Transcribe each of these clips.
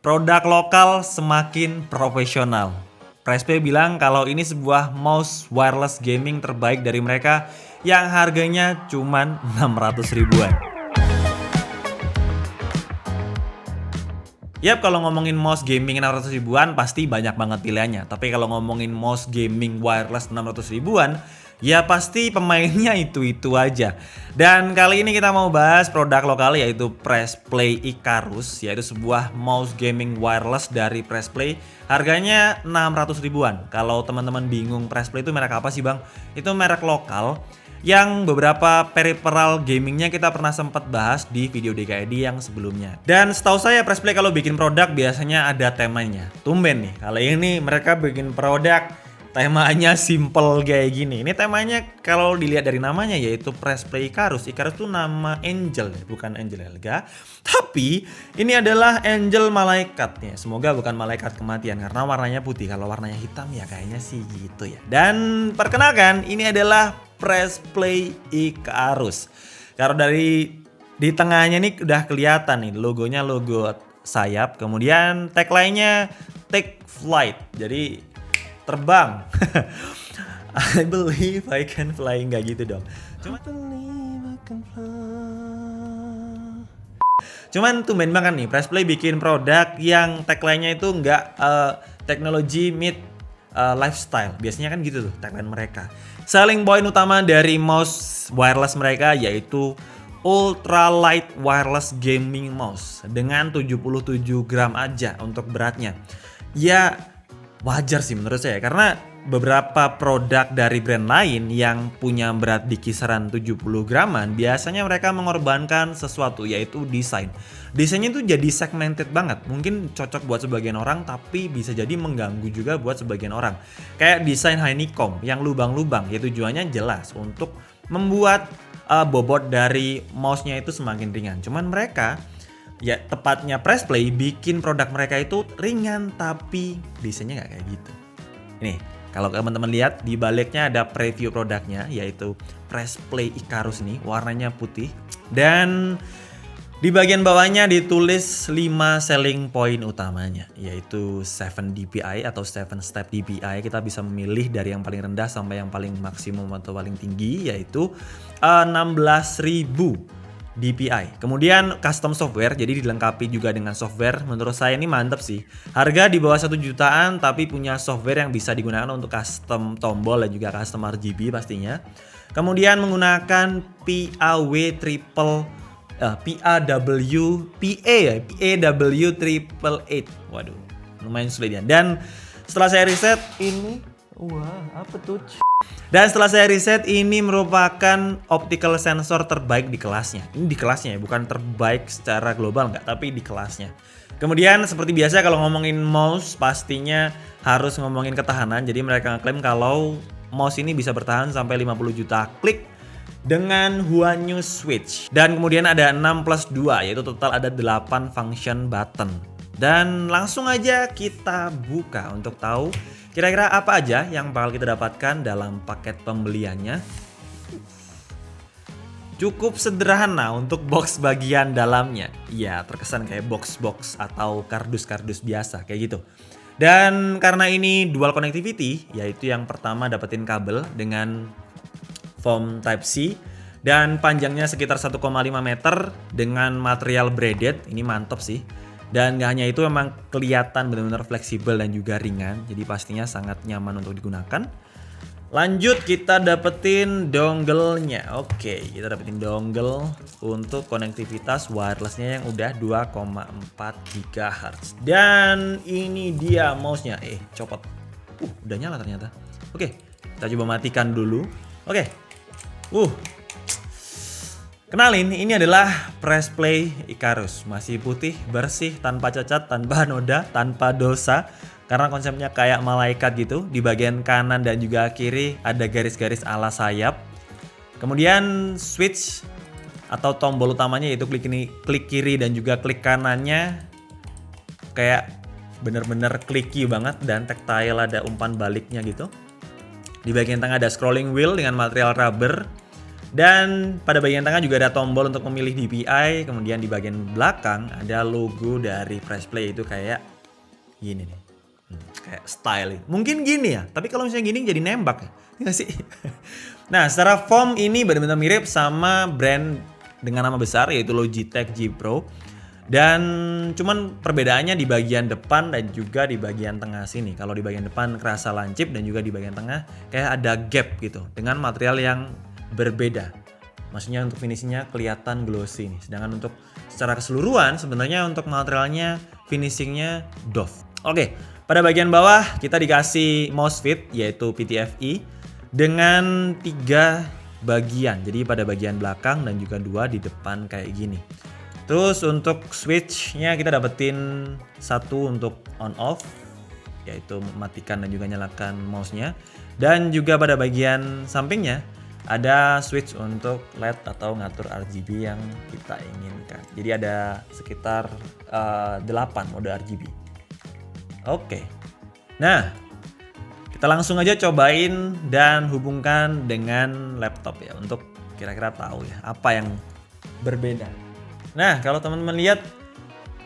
Produk lokal semakin profesional. Pressplay bilang kalau ini sebuah mouse wireless gaming terbaik dari mereka yang harganya cuman 600 ribuan. Yap, kalau ngomongin mouse gaming 600 ribuan pasti banyak banget pilihannya. Tapi kalau ngomongin mouse gaming wireless 600 ribuan, ya pasti pemainnya itu-itu aja. Dan kali ini kita mau bahas produk lokal yaitu Pressplay Icarus, yaitu sebuah mouse gaming wireless dari Pressplay. Harganya 600 ribuan. Kalau teman-teman bingung Pressplay itu merek apa sih bang? Itu merek lokal yang beberapa peripheral gamingnya kita pernah sempat bahas di video DKID yang sebelumnya. Dan setahu saya Pressplay kalau bikin produk biasanya ada temanya. Tumben nih, kali ini mereka bikin produk temanya simple kayak gini. Ini temanya kalau dilihat dari namanya yaitu Pressplay Icarus. Icarus itu nama angel ya, bukan angel Helga. Tapi ini adalah angel malaikat ya. Semoga bukan malaikat kematian karena warnanya putih. Kalau warnanya hitam ya kayaknya sih gitu ya. Dan perkenalkan ini adalah Pressplay Icarus. Kalau dari di tengahnya nih udah kelihatan nih logonya, logo sayap. Kemudian tagline-nya take flight. Jadi terbang. I believe I can fly, nggak gitu dong. Cuman tumben banget nih Pressplay bikin produk yang tagline-nya itu nggak teknologi meet lifestyle. Biasanya kan gitu tuh tagline mereka. Selling point utama dari mouse wireless mereka yaitu ultra light wireless gaming mouse dengan 77 gram aja untuk beratnya. Ya wajar sih menurut saya karena beberapa produk dari brand lain yang punya berat di kisaran 70 graman biasanya mereka mengorbankan sesuatu yaitu desain. Desainnya itu jadi segmented banget. Mungkin cocok buat sebagian orang tapi bisa jadi mengganggu juga buat sebagian orang. Kayak desain honeycomb yang lubang-lubang ya tujuannya jelas untuk membuat bobot dari mouse-nya itu semakin ringan. Cuman mereka ya tepatnya Pressplay bikin produk mereka itu ringan tapi desainnya nggak kayak gitu. Nih kalau teman-teman lihat di baliknya ada preview produknya yaitu Pressplay Icarus nih warnanya putih dan di bagian bawahnya ditulis 5 selling point utamanya yaitu 7 DPI atau 7 step DPI. Kita bisa memilih dari yang paling rendah sampai yang paling maksimum atau paling tinggi yaitu 16.000 DPI. Kemudian custom software, jadi dilengkapi juga dengan software. Menurut saya ini mantep sih. Harga di bawah 1 jutaan tapi punya software yang bisa digunakan untuk custom tombol dan juga custom RGB pastinya. Kemudian menggunakan PAW triple 8. Waduh, lumayan sulit ya. Dan setelah saya riset ini, wah apa tuh? Dan setelah saya riset ini merupakan optical sensor terbaik di kelasnya. Ini di kelasnya ya, bukan terbaik secara global nggak, tapi di kelasnya. Kemudian seperti biasa kalau ngomongin mouse pastinya harus ngomongin ketahanan. Jadi mereka ngeklaim kalau mouse ini bisa bertahan sampai 50 juta klik dengan Huanyu Switch. Dan kemudian ada 6+2 yaitu total ada 8 function button. Dan langsung aja kita buka untuk tahu kira-kira apa aja yang bakal kita dapatkan dalam paket pembeliannya. Cukup sederhana untuk box bagian dalamnya. Ya terkesan kayak box-box atau kardus-kardus biasa kayak gitu. Dan karena ini dual connectivity, yaitu yang pertama dapetin kabel dengan foam Type-C dan panjangnya sekitar 1,5 meter dengan material braided. Ini mantap sih. Dan gak hanya itu memang kelihatan benar-benar fleksibel dan juga ringan. Jadi pastinya sangat nyaman untuk digunakan. Lanjut kita dapetin dongle-nya. Oke, kita dapetin dongle untuk konektivitas wirelessnya yang udah 2,4 GHz. Dan ini dia mouse-nya. Copot. Udah nyala ternyata. Oke, kita coba matikan dulu. Oke. Kenalin, ini adalah Pressplay Icarus. Masih putih, bersih, tanpa cacat, tanpa noda, tanpa dosa. Karena konsepnya kayak malaikat gitu. Di bagian kanan dan juga kiri ada garis-garis ala sayap. Kemudian switch atau tombol utamanya yaitu klik kiri dan juga klik kanannya. Kayak bener-bener clicky banget dan tactile, ada umpan baliknya gitu. Di bagian tengah ada scrolling wheel dengan material rubber. Dan pada bagian tengah juga ada tombol untuk memilih DPI, kemudian di bagian belakang ada logo dari Press Play, itu kayak gini nih. Kayak style. Mungkin gini ya, tapi kalau misalnya gini jadi nembak ya. Nggak sih? Nah, secara form ini benar-benar mirip sama brand dengan nama besar yaitu Logitech G Pro. Dan cuman perbedaannya di bagian depan dan juga di bagian tengah sini. Kalau di bagian depan kerasa lancip dan juga di bagian tengah kayak ada gap gitu dengan material yang berbeda. Maksudnya untuk finishingnya kelihatan glossy nih. Sedangkan untuk secara keseluruhan sebenarnya untuk materialnya finishingnya doff. Oke, pada bagian bawah kita dikasih mouse fit yaitu PTFE dengan 3 bagian. Jadi pada bagian belakang dan juga 2 di depan kayak gini. Terus untuk switch-nya kita dapetin 1 untuk on off yaitu mematikan dan juga nyalakan mouse-nya, dan juga pada bagian sampingnya ada switch untuk LED atau ngatur RGB yang kita inginkan. Jadi ada sekitar 8 mode RGB. Oke. Nah, kita langsung aja cobain dan hubungkan dengan laptop ya untuk kira-kira tahu ya apa yang berbeda. Nah, kalau teman-teman lihat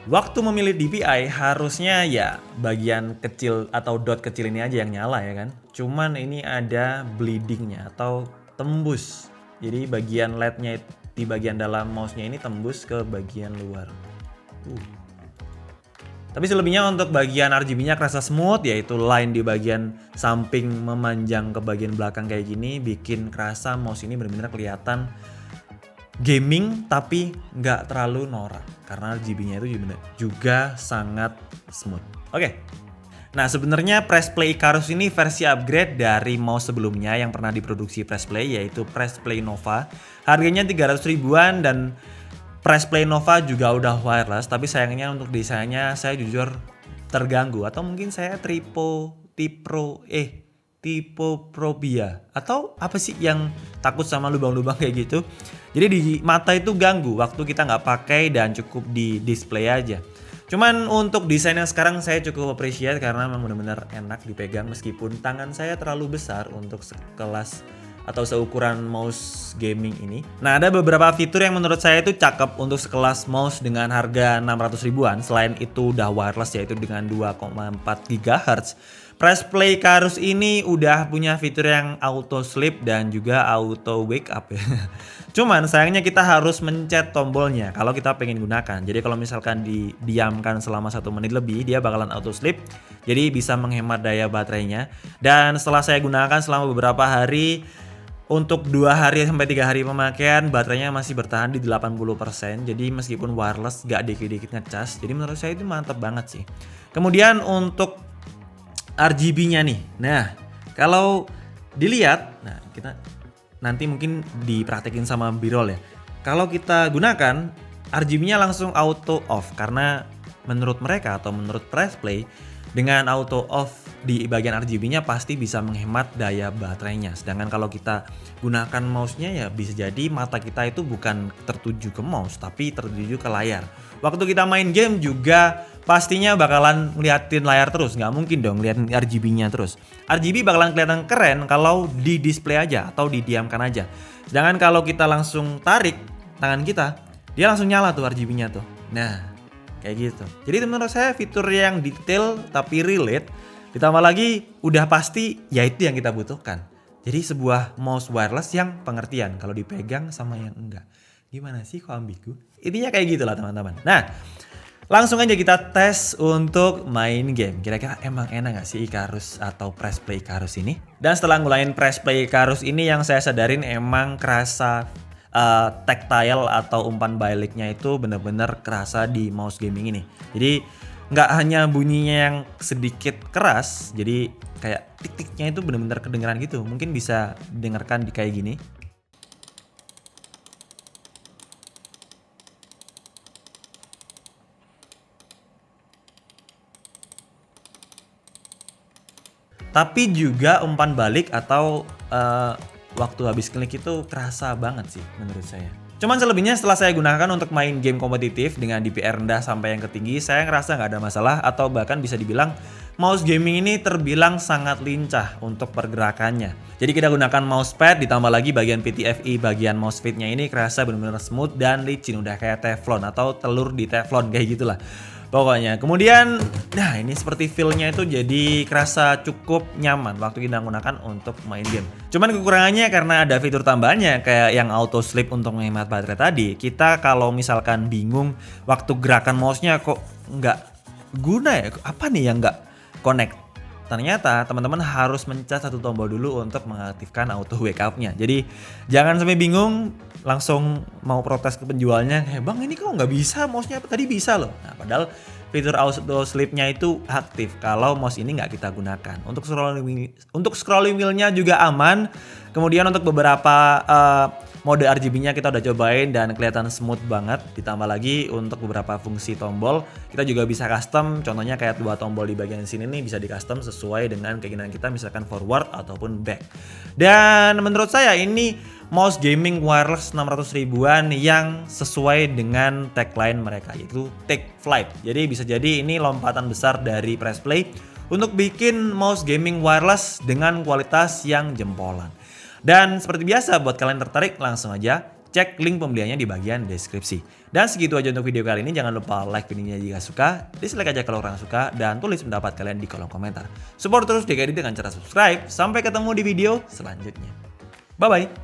waktu memilih DPI harusnya ya bagian kecil atau dot kecil ini aja yang nyala ya kan. Cuman ini ada bleedingnya atau tembus. Jadi bagian LED-nya di bagian dalam mouse-nya ini tembus ke bagian luar. Tapi selebihnya untuk bagian RGB-nya kerasa smooth, yaitu line di bagian samping memanjang ke bagian belakang kayak gini, bikin kerasa mouse ini benar-benar kelihatan gaming tapi nggak terlalu norak karena RGB-nya itu juga sangat smooth. Oke. Nah, sebenarnya Press Play Icarus ini versi upgrade dari mouse sebelumnya yang pernah diproduksi Press Play yaitu Press Play Nova. Harganya 300 ribuan dan Press Play Nova juga udah wireless, tapi sayangnya untuk desainnya saya jujur terganggu atau mungkin saya tipoprobia atau apa sih yang takut sama lubang-lubang kayak gitu. Jadi di mata itu ganggu waktu kita nggak pakai dan cukup di display aja. Cuman untuk desain yang sekarang saya cukup appreciate karena memang benar-benar enak dipegang meskipun tangan saya terlalu besar untuk sekelas atau seukuran mouse gaming ini. Nah, ada beberapa fitur yang menurut saya itu cakep untuk sekelas mouse dengan harga 600 ribuan. Selain itu udah wireless yaitu dengan 2,4 GHz. Press Play Icarus ini udah punya fitur yang auto sleep dan juga auto wake up ya. Cuman sayangnya kita harus mencet tombolnya kalau kita pengen gunakan. Jadi kalau misalkan didiamkan selama 1 menit lebih, dia bakalan auto sleep. Jadi bisa menghemat daya baterainya. Dan setelah saya gunakan selama beberapa hari, untuk 2 hari sampai 3 hari pemakaian, baterainya masih bertahan di 80%. Jadi meskipun wireless gak dikit-dikit ngecas. Jadi menurut saya itu mantap banget sih. Kemudian untuk RGB-nya nih. Nah, kalau dilihat, nah kita nanti mungkin dipraktekin sama B-roll ya. Kalau kita gunakan RGB-nya langsung auto off karena menurut mereka atau menurut Press Play dengan auto off di bagian RGB-nya pasti bisa menghemat daya baterainya. Sedangkan kalau kita gunakan mouse-nya ya bisa jadi mata kita itu bukan tertuju ke mouse tapi tertuju ke layar. Waktu kita main game juga pastinya bakalan ngeliatin layar terus, nggak mungkin dong ngeliatin RGB-nya terus. RGB bakalan kelihatan keren kalau di display aja atau didiamkan aja. Sedangkan kalau kita langsung tarik tangan kita, dia langsung nyala tuh RGB-nya tuh. Nah, kayak gitu. Jadi menurut saya fitur yang detail tapi relate, ditambah lagi udah pasti ya itu yang kita butuhkan. Jadi sebuah mouse wireless yang pengertian kalau dipegang sama yang enggak. Gimana sih kok ambigu? Intinya kayak gitulah teman-teman. Nah, langsung aja kita tes untuk main game. Kira-kira emang enak gak sih Icarus atau Press Play Icarus ini? Dan setelah ngulain Press Play Icarus ini yang saya sadarin emang kerasa tactile atau umpan baliknya itu bener-bener kerasa di mouse gaming ini. Jadi nggak hanya bunyinya yang sedikit keras, jadi kayak tik-tiknya itu bener-bener kedengeran gitu. Mungkin bisa dengarkan di kayak gini. Tapi juga umpan balik atau waktu habis klik itu kerasa banget sih menurut saya. Cuman selebihnya setelah saya gunakan untuk main game kompetitif dengan DPI rendah sampai yang ketinggi, saya ngerasa nggak ada masalah atau bahkan bisa dibilang mouse gaming ini terbilang sangat lincah untuk pergerakannya. Jadi kita gunakan mousepad ditambah lagi bagian PTFE bagian mousepad-nya ini kerasa benar-benar smooth dan licin, udah kayak teflon atau telur di teflon kayak gitulah. Pokoknya, kemudian, nah ini seperti feel-nya itu jadi kerasa cukup nyaman waktu kita gunakan untuk main game. Cuman kekurangannya karena ada fitur tambahannya kayak yang auto sleep untuk menghemat baterai tadi. Kita kalau misalkan bingung waktu gerakan mouse-nya kok nggak guna ya, apa nih yang nggak connect? Ternyata teman-teman harus mencet satu tombol dulu untuk mengaktifkan auto wake up-nya. Jadi jangan sampai bingung langsung mau protes ke penjualnya, bang ini kok nggak bisa mouse-nya tadi bisa loh. Nah padahal fitur auto sleep-nya itu aktif kalau mouse ini nggak kita gunakan. Untuk scrolling wheel-nya juga aman. Kemudian untuk beberapa mode RGB-nya kita udah cobain dan kelihatan smooth banget. Ditambah lagi untuk beberapa fungsi tombol kita juga bisa custom. Contohnya kayak dua tombol di bagian sini nih bisa di custom sesuai dengan keinginan kita, misalkan forward ataupun back. Dan menurut saya ini mouse gaming wireless 600 ribuan yang sesuai dengan tagline mereka, yaitu Take Flight. Jadi bisa jadi ini lompatan besar dari Pressplay untuk bikin mouse gaming wireless dengan kualitas yang jempolan. Dan seperti biasa buat kalian tertarik langsung aja cek link pembeliannya di bagian deskripsi. Dan segitu aja untuk video kali ini. Jangan lupa like videonya jika suka, dislike aja kalau kurang suka, dan tulis pendapat kalian di kolom komentar. Support terus DKD dengan cara subscribe. Sampai ketemu di video selanjutnya. Bye bye.